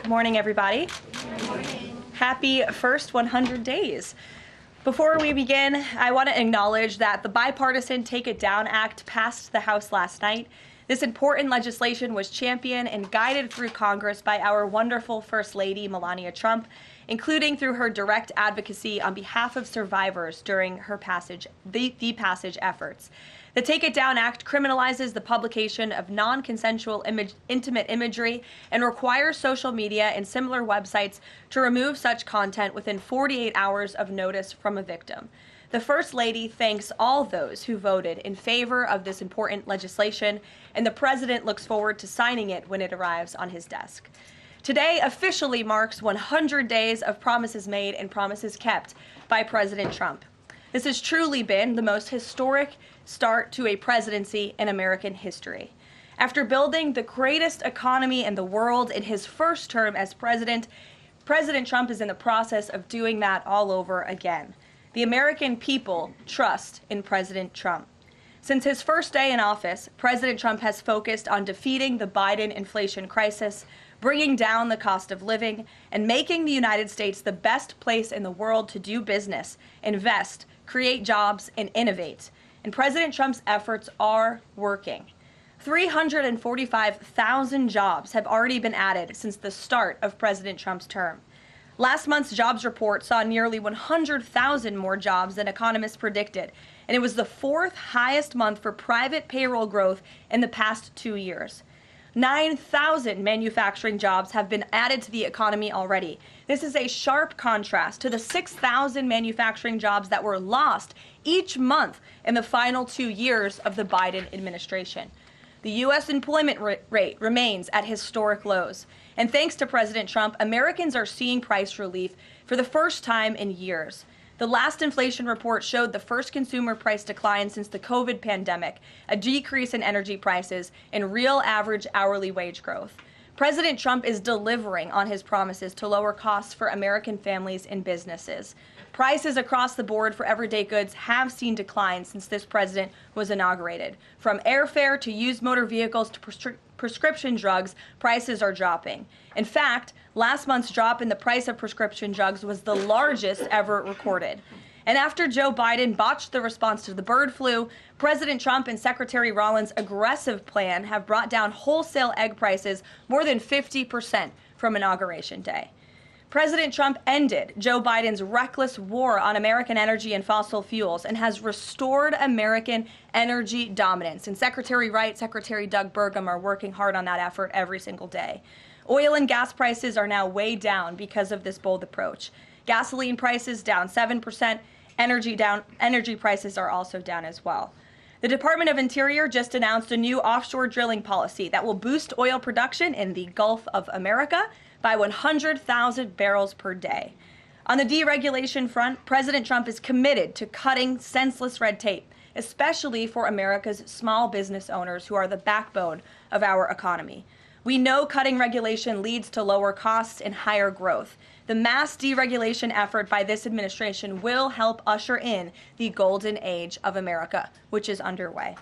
morning, everybody. Good morning. Happy first 100 days. Before we begin, I want to acknowledge that the bipartisan Take It Down Act passed the House last night. This important legislation was championed and guided through Congress by our wonderful First Lady, Melania Trump, including through her direct advocacy on behalf of survivors during her passage efforts. The Take It Down Act criminalizes the publication of non-consensual intimate imagery and requires social media and similar websites to remove such content within 48 hours of notice from a victim. The First Lady thanks all those who voted in favor of this important legislation, and the President looks forward to signing it when it arrives on his desk. Today officially marks 100 days of promises made and promises kept by President Trump. This has truly been the most historic start to a presidency in American history. After building the greatest economy in the world in his first term as president, President Trump is in the process of doing that all over again. The American people trust in President Trump. Since his first day in office, President Trump has focused on defeating the Biden inflation crisis, bringing down the cost of living, and making the United States the best place in the world to do business, invest, create jobs, and innovate. And President Trump's efforts are working. 345,000 jobs have already been added since the start of President Trump's term. Last month's jobs report saw nearly 100,000 more jobs than economists predicted, and it was the fourth highest month for private payroll growth in the past 2 years. 9,000 manufacturing jobs have been added to the economy already. This is a sharp contrast to the 6,000 manufacturing jobs that were lost each month in the final 2 years of the Biden administration. The U.S. employment rate remains at historic lows. And thanks to President Trump, Americans are seeing price relief for the first time in years. The last inflation report showed the first consumer price decline since the COVID pandemic, a decrease in energy prices, and real average hourly wage growth. President Trump is delivering on his promises to lower costs for American families and businesses. Prices across the board for everyday goods have seen declines since this president was inaugurated. From airfare to used motor vehicles to prescription drugs, prices are dropping. In fact, last month's drop in the price of prescription drugs was the largest ever recorded. And after Joe Biden botched the response to the bird flu, President Trump and Secretary Rollins' aggressive plan have brought down wholesale egg prices more than 50% from Inauguration Day. President Trump ended Joe Biden's reckless war on American energy and fossil fuels and has restored American energy dominance. And Secretary Wright, Secretary Doug Burgum are working hard on that effort every single day. Oil and gas prices are now way down because of this bold approach. Gasoline prices down 7%. Energy prices are also down as well. The Department of Interior just announced a new offshore drilling policy that will boost oil production in the Gulf of America by 100,000 barrels per day. On the deregulation front, President Trump is committed to cutting senseless red tape, especially for America's small business owners who are the backbone of our economy. We know cutting regulation leads to lower costs and higher growth. The mass deregulation effort by this administration will help usher in the golden age of America, which is underway.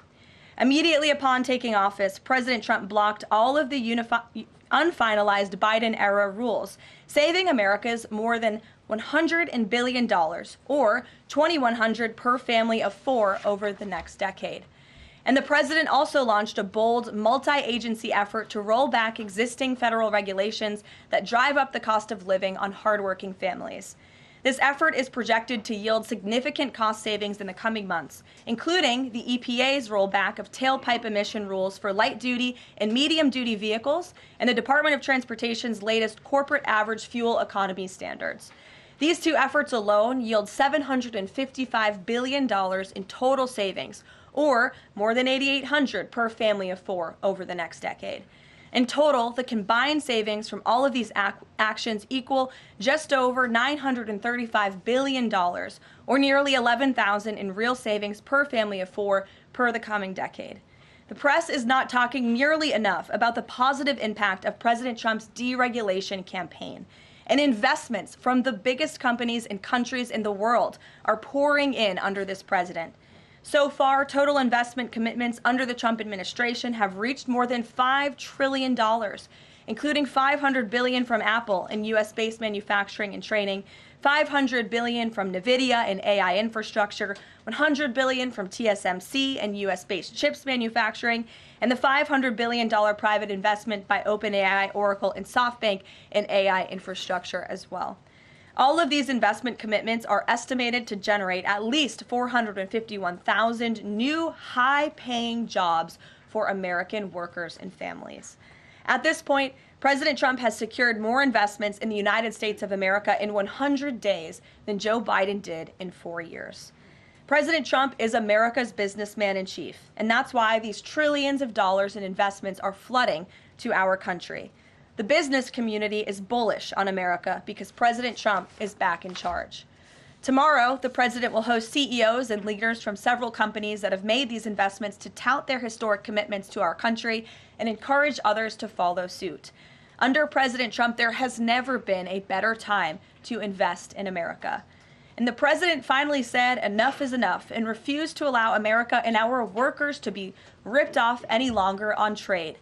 Immediately upon taking office, President Trump blocked all of the unfinalized Biden-era rules, saving America's more than $100 billion, or $2,100 per family of four over the next decade. And the president also launched a bold multi-agency effort to roll back existing federal regulations that drive up the cost of living on hardworking families. This effort is projected to yield significant cost savings in the coming months, including the EPA's rollback of tailpipe emission rules for light-duty and medium-duty vehicles and the Department of Transportation's latest corporate average fuel economy standards. These two efforts alone yield $755 billion in total savings, or more than $8,800 per family of four over the next decade. In total, the combined savings from all of these actions equal just over $935 billion, or nearly $11,000 in real savings per family of four per the coming decade. The press is not talking nearly enough about the positive impact of President Trump's deregulation campaign. And investments from the biggest companies and countries in the world are pouring in under this president. So far, total investment commitments under the Trump administration have reached more than $5 trillion. including $500 billion from Apple in U.S.-based manufacturing and training, $500 billion from NVIDIA and AI infrastructure, $100 billion from TSMC and U.S.-based chips manufacturing, and the $500 billion private investment by OpenAI, Oracle, and SoftBank in AI infrastructure as well. All of these investment commitments are estimated to generate at least 451,000 new high-paying jobs for American workers and families. At this point, President Trump has secured more investments in the United States of America in 100 days than Joe Biden did in 4 years. President Trump is America's businessman in chief, and that's why these trillions of dollars in investments are flooding to our country. The business community is bullish on America because President Trump is back in charge. Tomorrow, the president will host CEOs and leaders from several companies that have made these investments to tout their historic commitments to our country and encourage others to follow suit. Under President Trump, there has never been a better time to invest in America. And the president finally said enough is enough and refused to allow America and our workers to be ripped off any longer on trade.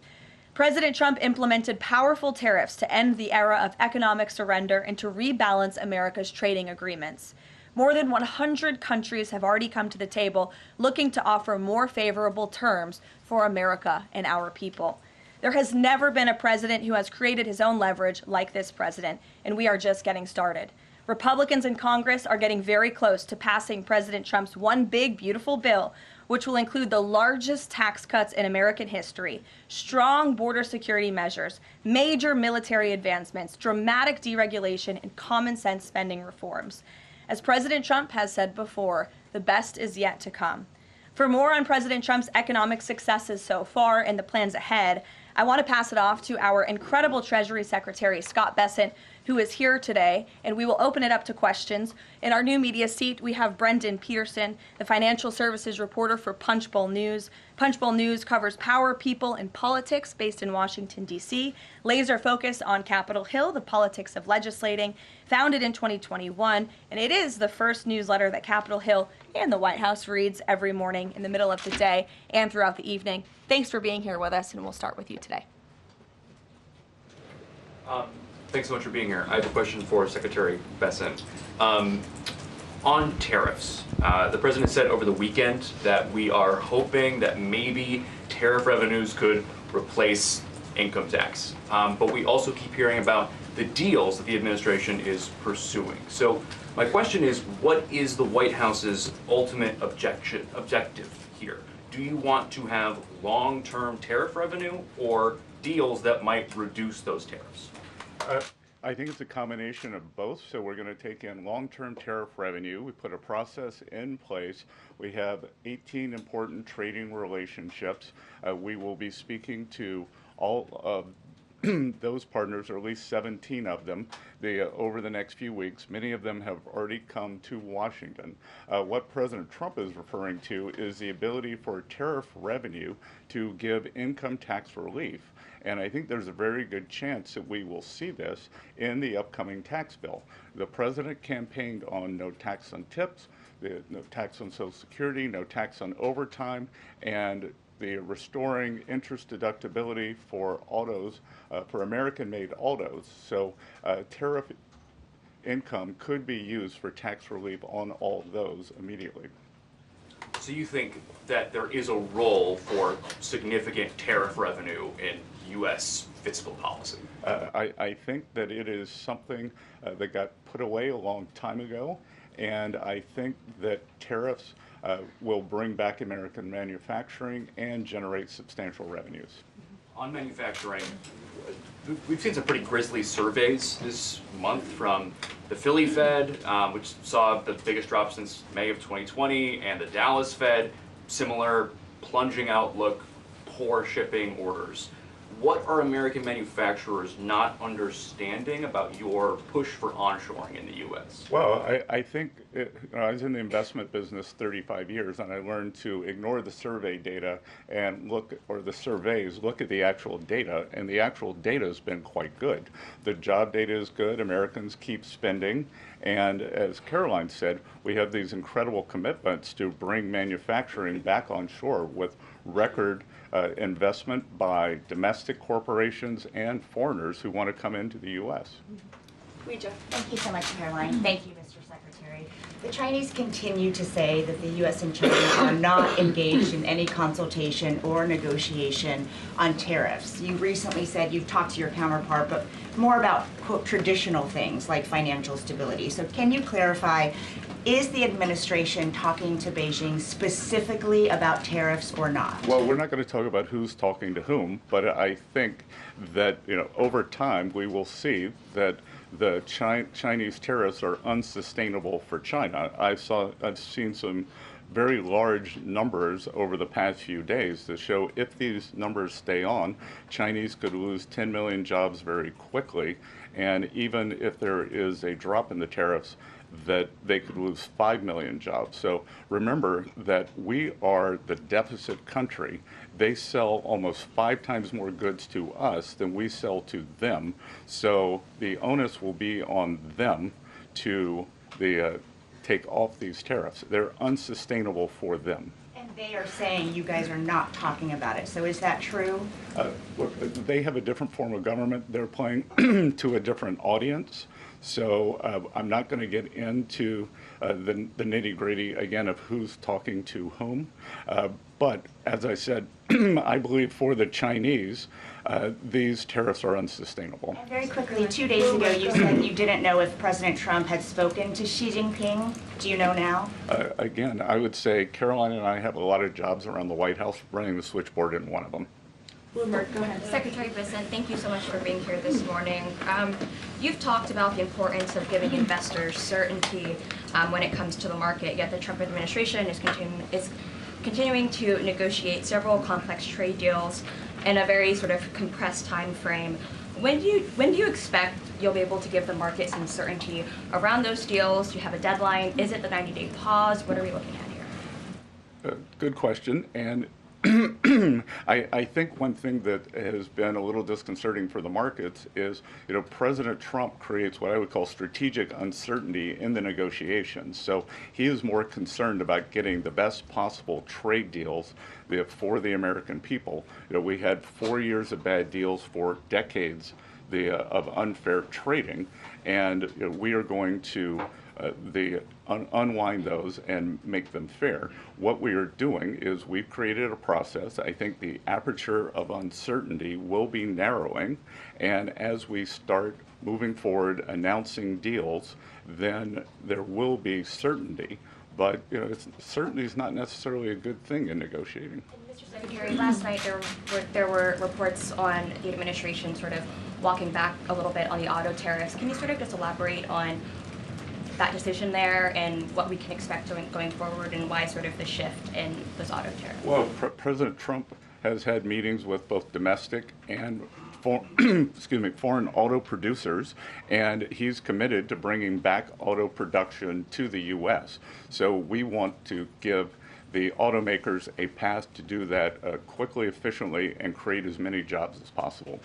President Trump implemented powerful tariffs to end the era of economic surrender and to rebalance America's trading agreements. More than 100 countries have already come to the table looking to offer more favorable terms for America and our people. There has never been a president who has created his own leverage like this president, and we are just getting started. Republicans in Congress are getting very close to passing President Trump's one big, beautiful bill, which will include the largest tax cuts in American history, strong border security measures, major military advancements, dramatic deregulation, and common sense spending reforms. As President Trump has said before, the best is yet to come. For more on President Trump's economic successes so far and the plans ahead, I want to pass it off to our incredible Treasury Secretary, Scott Bessent, who is here today, and we will open it up to questions. In our new media seat, we have Brendan Peterson, the financial services reporter for Punchbowl News. Punchbowl News covers power, people, and politics based in Washington, D.C., laser focus on Capitol Hill, the politics of legislating, founded in 2021, and it is the first newsletter that Capitol Hill and the White House reads every morning in the middle of the day and throughout the evening. Thanks for being here with us, and we'll start with you today. Thanks so much for being here. I have a question for Secretary Bessent. On tariffs, the president said over the weekend that we are hoping that maybe tariff revenues could replace income tax. But we also keep hearing about the deals that the administration is pursuing. So my question is, what is the White House's ultimate objective here? Do you want to have long-term tariff revenue or deals that might reduce those tariffs? I think it's a combination of both. So we're going to take in long-term tariff revenue. We put a process in place. We have 18 important trading relationships. We will be speaking to all of those partners, or at least 17 of them, over the next few weeks. Many of them have already come to Washington. What President Trump is referring to is the ability for tariff revenue to give income tax relief. And I think there's a very good chance that we will see this in the upcoming tax bill. The president campaigned on no tax on tips, no tax on Social Security, no tax on overtime, and the restoring interest deductibility for autos, for American-made autos. So tariff income could be used for tax relief on all of those immediately. So you think that there is a role for significant tariff revenue in U.S. fiscal policy? I think that it is something that got put away a long time ago, and I think that tariffs will bring back American manufacturing and generate substantial revenues. On manufacturing, we've seen some pretty grisly surveys this month from the Philly Fed, which saw the biggest drop since May of 2020, and the Dallas Fed, similar plunging outlook, poor shipping orders. What are American manufacturers not understanding about your push for onshoring in the U.S.? Well, I think I was in the investment business 35 years, and I learned to ignore the survey data and look at the actual data, and the actual data has been quite good. The job data is good. Americans keep spending, and as Karoline said, we have these incredible commitments to bring manufacturing back on shore with record investment by domestic corporations and foreigners who want to come into the U.S. Thank you so much, Karoline. Thank you, Mr. Secretary. The Chinese continue to say that the U.S. and China are not engaged in any consultation or negotiation on tariffs. You recently said you've talked to your counterpart, but more about, quote, traditional things like financial stability. So can you clarify, is the administration talking to Beijing specifically about tariffs or not? Well, we're not going to talk about who's talking to whom, but I think that, over time we will see that the Chinese tariffs are unsustainable for China. I've seen some very large numbers over the past few days that show if these numbers stay on, Chinese could lose 10 million jobs very quickly, and even if there is a drop in the tariffs, that they could lose 5 million jobs. So remember that we are the deficit country. They sell almost 5 times more goods to us than we sell to them. So the onus will be on them to take off these tariffs. They're unsustainable for them. And they are saying you guys are not talking about it. So is that true? Look, they have a different form of government. They're playing to a different audience. So I'm not going to get into the nitty-gritty again of who's talking to whom. But as I said, I believe for the Chinese, these tariffs are unsustainable. And very quickly, 2 days ago, you said you didn't know if President Trump had spoken to Xi Jinping. Do you know now? Again, I would say Karoline and I have a lot of jobs around the White House. Running the switchboard isn't one of them. Bloomberg, go ahead. Secretary Bessent, thank you so much for being here this morning. You've talked about the importance of giving investors certainty when it comes to the market, yet the Trump administration is continuing to negotiate several complex trade deals in a very sort of compressed time frame. When do you expect you'll be able to give the market some certainty around those deals? Do you have a deadline? Is it the 90-day pause? What are we looking at here? Good question. And I think one thing that has been a little disconcerting for the markets is, President Trump creates what I would call strategic uncertainty in the negotiations. So he is more concerned about getting the best possible trade deals for the American people. We had 4 years of bad deals for decades of unfair trading, and we are going to unwind those and make them fair. What we are doing is we've created a process. I think the aperture of uncertainty will be narrowing, and as we start moving forward announcing deals, then there will be certainty. But certainty is not necessarily a good thing in negotiating. Mr. Secretary, last night there were reports on the administration sort of walking back a little bit on the auto tariffs. Can you sort of just elaborate on that decision there and what we can expect going forward, and why sort of the shift in those auto tariffs? Well, President Trump has had meetings with both domestic and foreign auto producers, and he's committed to bringing back auto production to the U.S. So we want to give the automakers a path to do that quickly, efficiently, and create as many jobs as possible.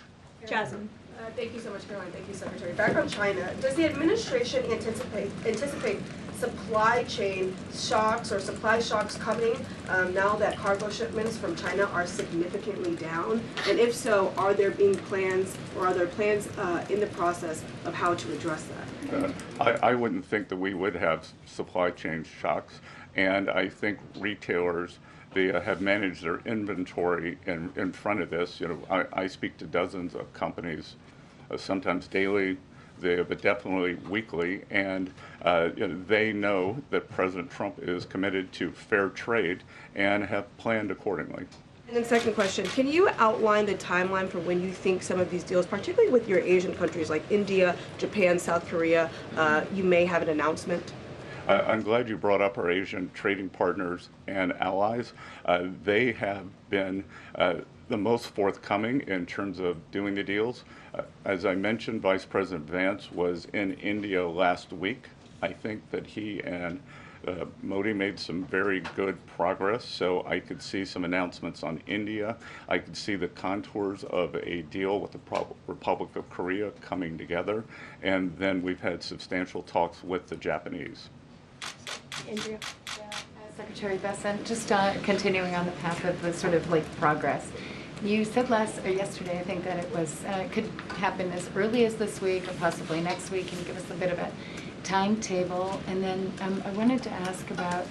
Jasmine. Thank you so much, Caroline. Thank you, Secretary. Back on China, does the administration anticipate supply chain shocks or supply shocks coming now that cargo shipments from China are significantly down? And if so, are there plans in the process of how to address that? I wouldn't think that we would have supply chain shocks, and I think retailers have managed their inventory in front of this. I speak to dozens of companies, sometimes daily, but definitely weekly, and they know that President Trump is committed to fair trade and have planned accordingly. And then second question, can you outline the timeline for when you think some of these deals, particularly with your Asian countries like India, Japan, South Korea, you may have an announcement? I'm glad you brought up our Asian trading partners and allies. They have been the most forthcoming in terms of doing the deals. As I mentioned, Vice President Vance was in India last week. I think that he and Modi made some very good progress, so I could see some announcements on India. I could see the contours of a deal with the Republic of Korea coming together, and then we've had substantial talks with the Japanese. Andrea? Secretary Bessent, just continuing on the path of the sort of like progress. You said yesterday, I think, that it was could happen as early as this week or possibly next week. Can you give us a bit of a timetable? And then I wanted to ask about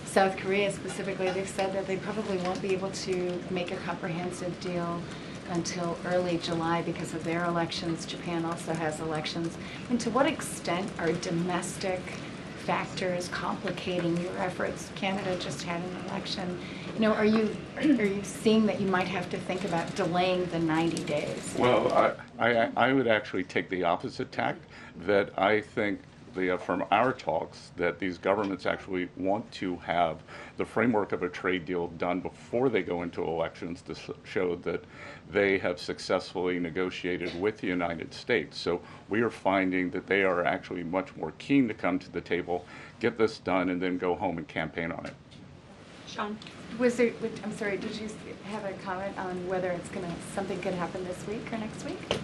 South Korea specifically. They've said that they probably won't be able to make a comprehensive deal until early July because of their elections. Japan also has elections. And to what extent are domestic factors complicating your efforts? Canada just had an election. You know, are you seeing that you might have to think about delaying the 90 days? Well, I would actually take the opposite tack, that I think from our talks that these governments actually want to have the framework of a trade deal done before they go into elections to show that they have successfully negotiated with the United States. So we are finding that they are actually much more keen to come to the table, get this done, and then go home and campaign on it. Sean? I'm sorry, did you have a comment on whether something could happen this week or next week?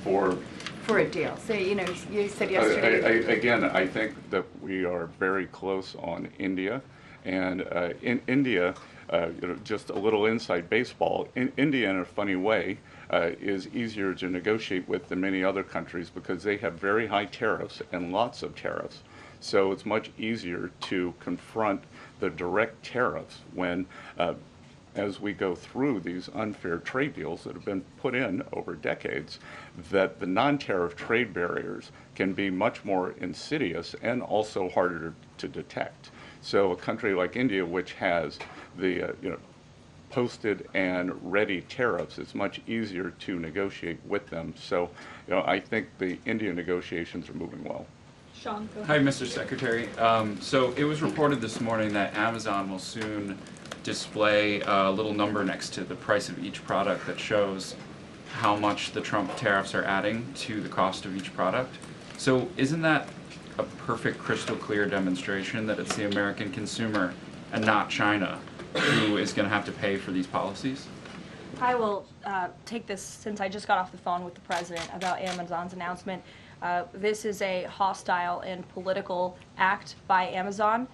For a deal. So, you know, you said yesterday. Again, I think that we are very close on India. And in India, just a little inside baseball, India, in a funny way, is easier to negotiate with than many other countries because they have very high tariffs and lots of tariffs. So it's much easier to confront the direct tariffs when as we go through these unfair trade deals that have been put in over decades, that the non-tariff trade barriers can be much more insidious and also harder to detect. So a country like India, which has the posted and ready tariffs, it's much easier to negotiate with them. So I think the India negotiations are moving well. Sean, go Hi, ahead. Mr. Secretary. So it was reported this morning that Amazon will soon display a little number next to the price of each product that shows how much the Trump tariffs are adding to the cost of each product. So isn't that a perfect crystal clear demonstration that it's the American consumer and not China who is going to have to pay for these policies? I will take this since I just got off the phone with the president about Amazon's announcement. This is a hostile and political act by Amazon.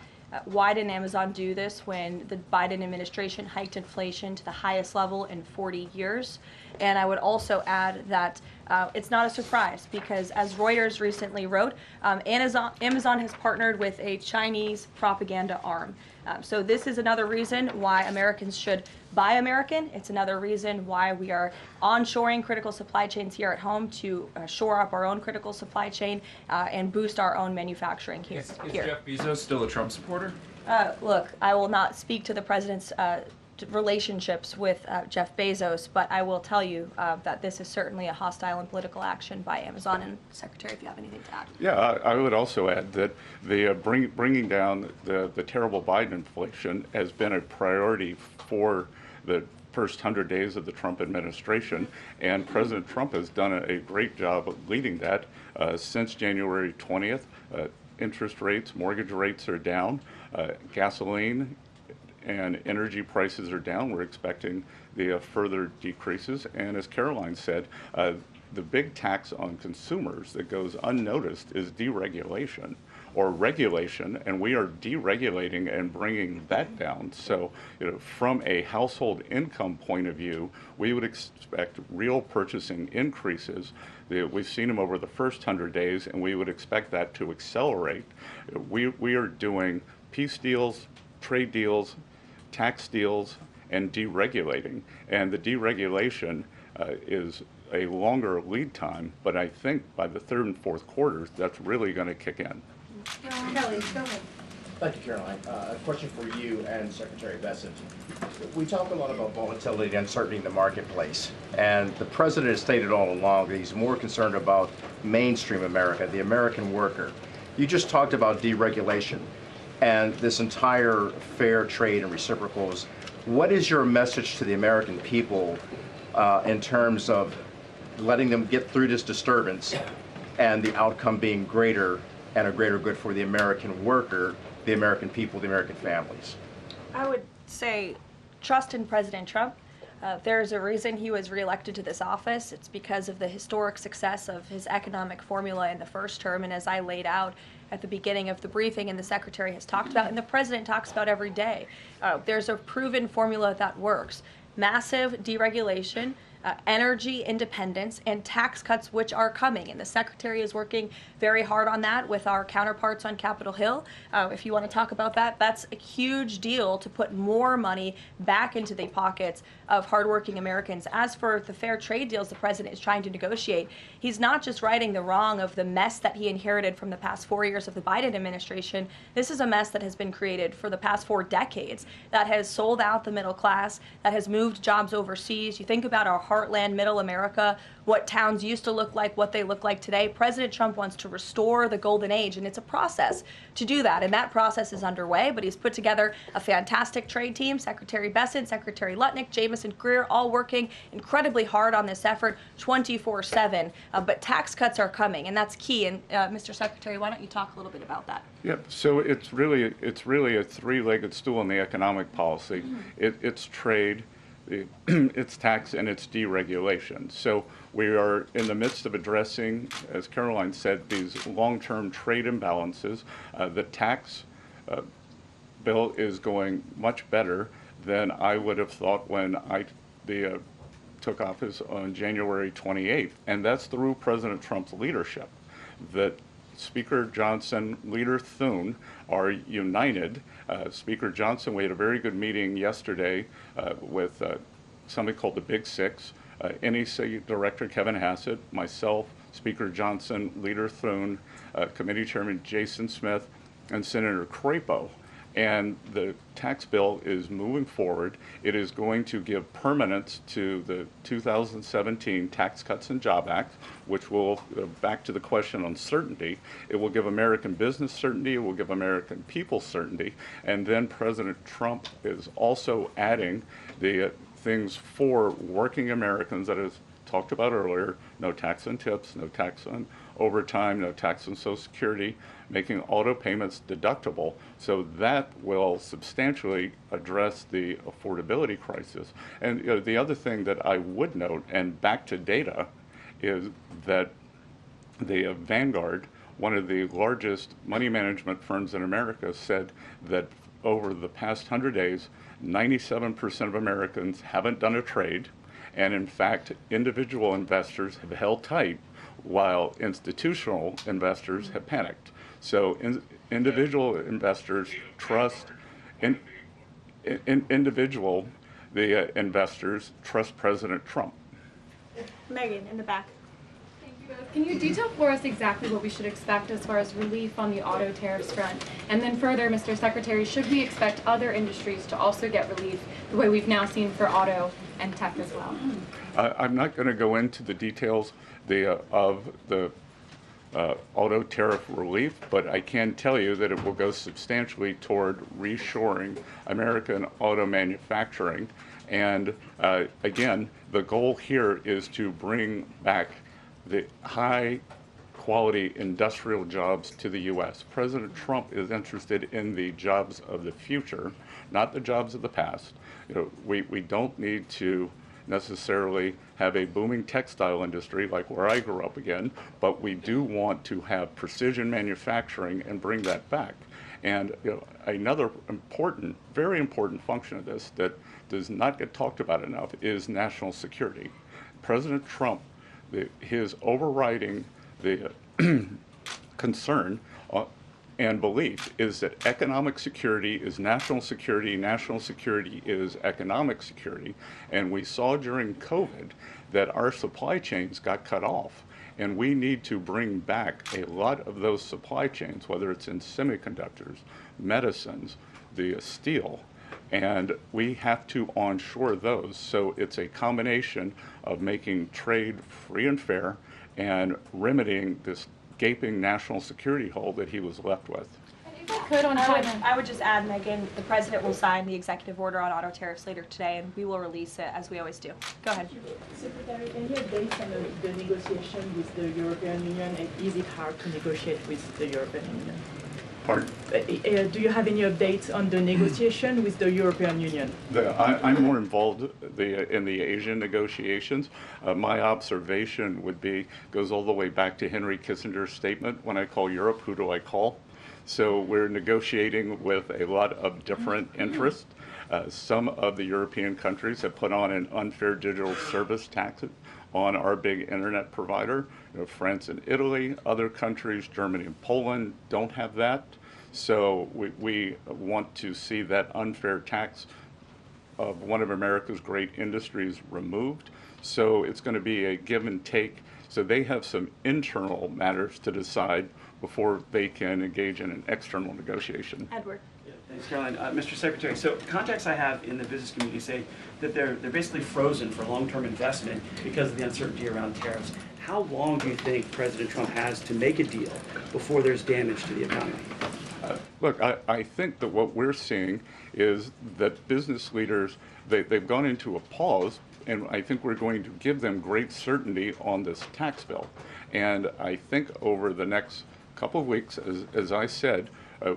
Why didn't Amazon do this when the Biden administration hiked inflation to the highest level in 40 years? And I would also add that it's not a surprise because, as Reuters recently wrote, Amazon has partnered with a Chinese propaganda arm. So this is another reason why Americans should buy American. It's another reason why we are onshoring critical supply chains here at home to shore up our own critical supply chain and boost our own manufacturing here. Is Jeff Bezos still a Trump supporter? Look, I will not speak to the president's relationships with Jeff Bezos, but I will tell you that this is certainly a hostile and political action by Amazon. And Secretary, if you have anything to add. Yeah, I would also add that the bringing down the terrible Biden inflation has been a priority for the first 100 days of the Trump administration, and President Trump has done a great job of leading that. Since January 20th, interest rates, mortgage rates are down, gasoline and energy prices are down. We're expecting the further decreases. And as Karoline said, the big tax on consumers that goes unnoticed is deregulation or regulation, and we are deregulating and bringing that down. So from a household income point of view, we would expect real purchasing increases. We've seen them over the first 100 days, and we would expect that to accelerate. We are doing peace deals, trade deals, tax deals, and deregulating. And the deregulation is a longer lead time, but I think by the third and fourth quarters, that's really going to kick in. Kelly, go ahead. Thank you, Caroline. A question for you and Secretary Bessent. We talk a lot about volatility and uncertainty in the marketplace, and the president has stated all along that he's more concerned about mainstream America, the American worker. You just talked about deregulation and this entire fair trade and reciprocals. What is your message to the American people in terms of letting them get through this disturbance and the outcome being greater and a greater good for the American worker, the American people, the American families? I would say trust in President Trump. There's a reason he was reelected to this office. It's because of the historic success of his economic formula in the first term, and as I laid out at the beginning of the briefing and the Secretary has talked about and the President talks about every day, there's a proven formula that works. Massive deregulation, energy independence, and tax cuts, which are coming. And the Secretary is working very hard on that with our counterparts on Capitol Hill. If you want to talk about that, that's a huge deal to put more money back into the pockets of hardworking Americans. As for the fair trade deals the President is trying to negotiate, he's not just righting the wrong of the mess that he inherited from the past 4 years of the Biden administration. This is a mess that has been created for the past 4 decades that has sold out the middle class, that has moved jobs overseas. You think about our heartland, middle America, what towns used to look like, what they look like today. President Trump wants to restore the golden age, and it's a process to do that. And that process is underway, but he's put together a fantastic trade team. Secretary Bessent, Secretary Lutnick, Jamieson Greer, all working incredibly hard on this effort 24/7. But tax cuts are coming, and that's key. And Mr. Secretary, why don't you talk a little bit about that? Yeah, so it's really a three-legged stool in the economic policy. It's trade, it's tax, and it's deregulation. So we are in the midst of addressing, as Karoline said, these long-term trade imbalances. The tax bill is going much better than I would have thought when I took office on January 28th, and that's through President Trump's leadership. That Speaker Johnson, Leader Thune are united. Speaker Johnson, we had a very good meeting yesterday with somebody called the Big Six, NEC Director Kevin Hassett, myself, Speaker Johnson, Leader Thune, Committee Chairman Jason Smith, and Senator Crapo. And the tax bill is moving forward. It is going to give permanence to the 2017 Tax Cuts and Job Act, which will, back to the question on certainty, it will give American business certainty, it will give American people certainty, and then President Trump is also adding the things for working Americans that is talked about earlier: no tax on tips, no tax on overtime, no tax on Social Security, making auto payments deductible. So that will substantially address the affordability crisis. And the other thing that I would note, and back to data, is that the Vanguard, one of the largest money management firms in America, said that over the past 100 days, 97% of Americans haven't done a trade. And in fact, individual investors have held tight while institutional investors have panicked. So individual investors trust, investors trust President Trump. Megan, in the back. Thank you both. Can you detail for us exactly what we should expect as far as relief on the auto tariffs front? And then further, Mr. Secretary, should we expect other industries to also get relief the way we've now seen for auto and tech as well? I'm not going to go into the details of the auto tariff relief, but I can tell you that it will go substantially toward reshoring American auto manufacturing. And again, the goal here is to bring back the high quality industrial jobs to the U.S. President Trump is interested in the jobs of the future, not the jobs of the past. We don't need to necessarily have a booming textile industry like where I grew up again, but we do want to have precision manufacturing and bring that back. And another important, very important function of this that does not get talked about enough is national security. President Trump, his overriding concern and belief is that economic security is national security is economic security. And we saw during COVID that our supply chains got cut off. And we need to bring back a lot of those supply chains, whether it's in semiconductors, medicines, the steel, and we have to onshore those. So it's a combination of making trade free and fair and remedying this gaping national security hole that he was left with. If I could on China. I would just add, Megan, the President will sign the executive order on auto tariffs later today, and we will release it as we always do. Go ahead. Secretary, can you update on the negotiation with the European Union, and is it hard to negotiate with the European Union? Pardon? Do you have any updates on the negotiation with the European Union? I'm more involved in the Asian negotiations. My observation would be, goes all the way back to Henry Kissinger's statement, when I call Europe, who do I call? So we're negotiating with a lot of different interests. Some of the European countries have put on an unfair digital service tax on our big internet provider. France and Italy, other countries, Germany and Poland, don't have that. So we want to see that unfair tax of one of America's great industries removed. So it's going to be a give and take. So they have some internal matters to decide before they can engage in an external negotiation. Edward. Thanks, Caroline. Mr. Secretary, so contacts I have in the business community say that they're basically frozen for long-term investment because of the uncertainty around tariffs. How long do you think President Trump has to make a deal before there's damage to the economy? Look, I think that what we're seeing is that business leaders, they've gone into a pause, and I think we're going to give them great certainty on this tax bill. And I think over the next couple of weeks, as I said,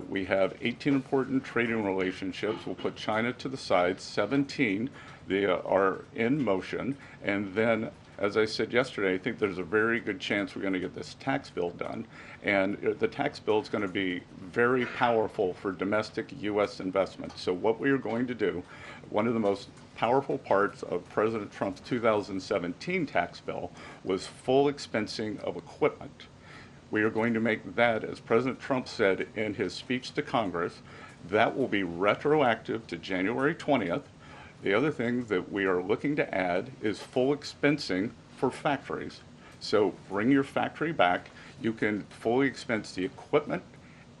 we have 18 important trading relationships. We'll put China to the side. 17 they are in motion. And then, as I said yesterday, I think there's a very good chance we're going to get this tax bill done. And the tax bill is going to be very powerful for domestic U.S. investment. So what we are going to do, one of the most powerful parts of President Trump's 2017 tax bill was full expensing of equipment. We are going to make that, as President Trump said in his speech to Congress, that will be retroactive to January 20th. The other thing that we are looking to add is full expensing for factories. So bring your factory back. You can fully expense the equipment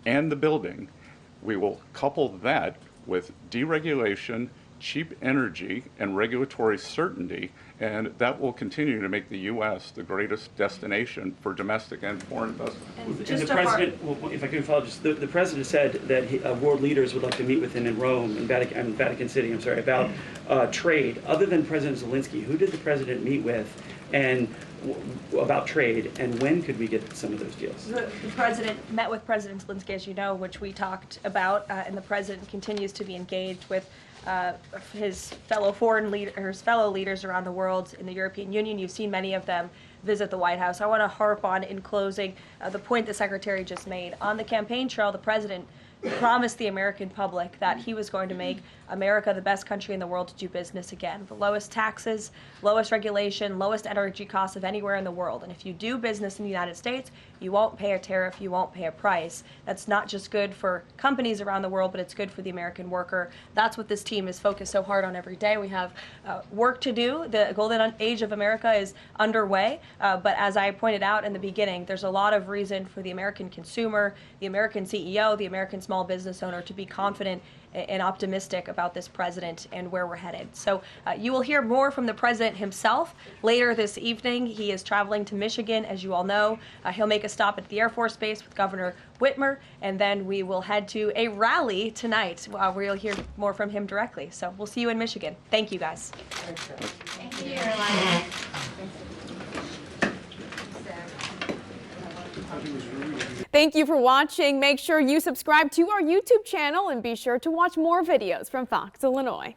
and the building. We will couple that with deregulation, cheap energy, and regulatory certainty, and that will continue to make the U.S. the greatest destination for domestic and foreign investment. And the president, well, if I can follow, just the president said that world leaders would like to meet with him in Rome, in Vatican City, about trade. Other than President Zelensky, who did the president meet with, and about trade, and when could we get some of those deals? The president met with President Zelensky, as you know, which we talked about, and the president continues to be engaged with his fellow fellow leaders around the world in the European Union. You've seen many of them visit the White House. I want to harp on, in closing, the point the Secretary just made. On the campaign trail, the president promised the American public that he was going to make America the best country in the world to do business again. The lowest taxes, lowest regulation, lowest energy costs of anywhere in the world. And if you do business in the United States, you won't pay a tariff, you won't pay a price. That's not just good for companies around the world, but it's good for the American worker. That's what this team is focused so hard on every day. We have work to do. The golden age of America is underway. But as I pointed out in the beginning, there's a lot of reason for the American consumer, the American CEO, the American small business owner to be confident and optimistic about this president and where we're headed. So you will hear more from the president himself later this evening. He is traveling to Michigan, as you all know. He'll make a stop at the Air Force Base with Governor Whitmer, and then we will head to a rally tonight where you'll hear more from him directly. So we'll see you in Michigan. Thank you, guys. Thank you, Caroline. Thank you for watching. Make sure you subscribe to our YouTube channel and be sure to watch more videos from Fox, Illinois.